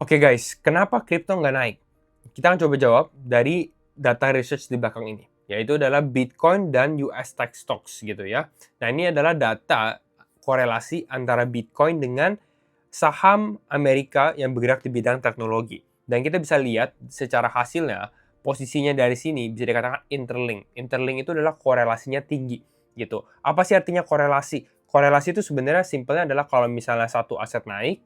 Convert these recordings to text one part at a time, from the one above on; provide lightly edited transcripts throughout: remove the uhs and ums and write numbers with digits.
Oke guys, kenapa kripto nggak naik? Kita akan coba jawab dari data research di belakang ini, yaitu adalah Bitcoin dan US Tech Stocks gitu ya. Nah ini adalah data korelasi antara Bitcoin dengan saham Amerika yang bergerak di bidang teknologi. Dan kita bisa lihat secara hasilnya, posisinya dari sini bisa dikatakan interlink. Interlink itu adalah korelasinya tinggi gitu. Apa sih artinya korelasi? Korelasi itu sebenarnya simpelnya adalah kalau misalnya satu aset naik,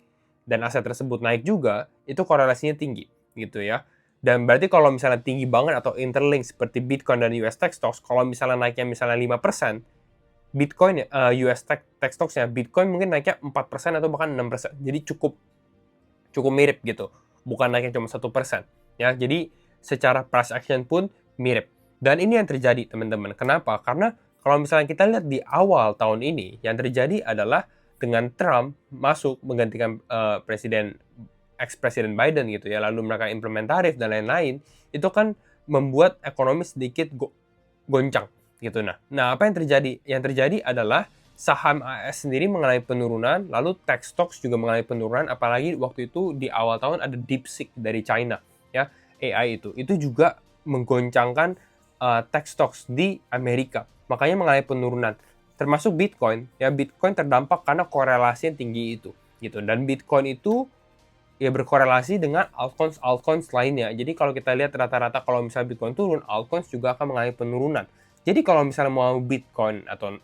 dan aset tersebut naik juga, itu korelasinya tinggi, gitu ya. Dan berarti kalau misalnya tinggi banget atau interlink seperti Bitcoin dan US Tech Stocks, kalau misalnya naiknya misalnya 5%, Bitcoin, US Tech Stocks-nya, Bitcoin mungkin naiknya 4% atau bahkan 6%. Jadi cukup cukup mirip gitu, bukan naiknya cuma 1%. Ya, jadi secara price action pun mirip. Dan ini yang terjadi, teman-teman. Kenapa? Karena kalau misalnya kita lihat di awal tahun ini, yang terjadi adalah dengan Trump masuk menggantikan ex-presiden Biden gitu ya, lalu mereka implement tarif dan lain-lain, itu kan membuat ekonomi sedikit goncang gitu. Nah, apa yang terjadi? Yang terjadi adalah saham AS sendiri mengalami penurunan, lalu tech stocks juga mengalami penurunan, apalagi waktu itu di awal tahun ada DeepSeek dari China, ya, AI itu juga menggoncangkan tech stocks di Amerika, makanya mengalami penurunan. Termasuk Bitcoin, ya Bitcoin terdampak karena korelasi yang tinggi itu, gitu. Dan Bitcoin itu ya berkorelasi dengan altcoins lainnya. Jadi kalau kita lihat rata-rata kalau misalnya Bitcoin turun, altcoins juga akan mengalami penurunan. Jadi kalau misalnya mau Bitcoin atau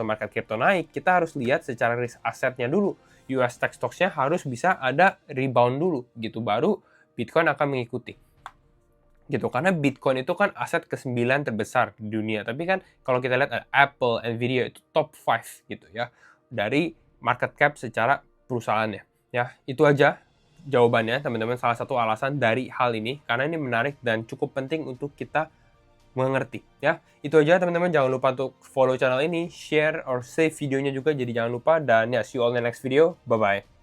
market crypto naik, kita harus lihat secara risk asetnya dulu. US Tech Stocks-nya harus bisa ada rebound dulu gitu, baru Bitcoin akan mengikuti. Gitu, karena Bitcoin itu kan aset ke-9 terbesar di dunia. Tapi kan kalau kita lihat ada Apple, Nvidia itu top 5 gitu ya dari market cap secara perusahaannya. Ya, itu aja jawabannya teman-teman, salah satu alasan dari hal ini karena ini menarik dan cukup penting untuk kita mengerti ya. Itu aja teman-teman, jangan lupa untuk follow channel ini, share or save videonya juga, jadi jangan lupa, dan ya see you all in the next video. Bye bye.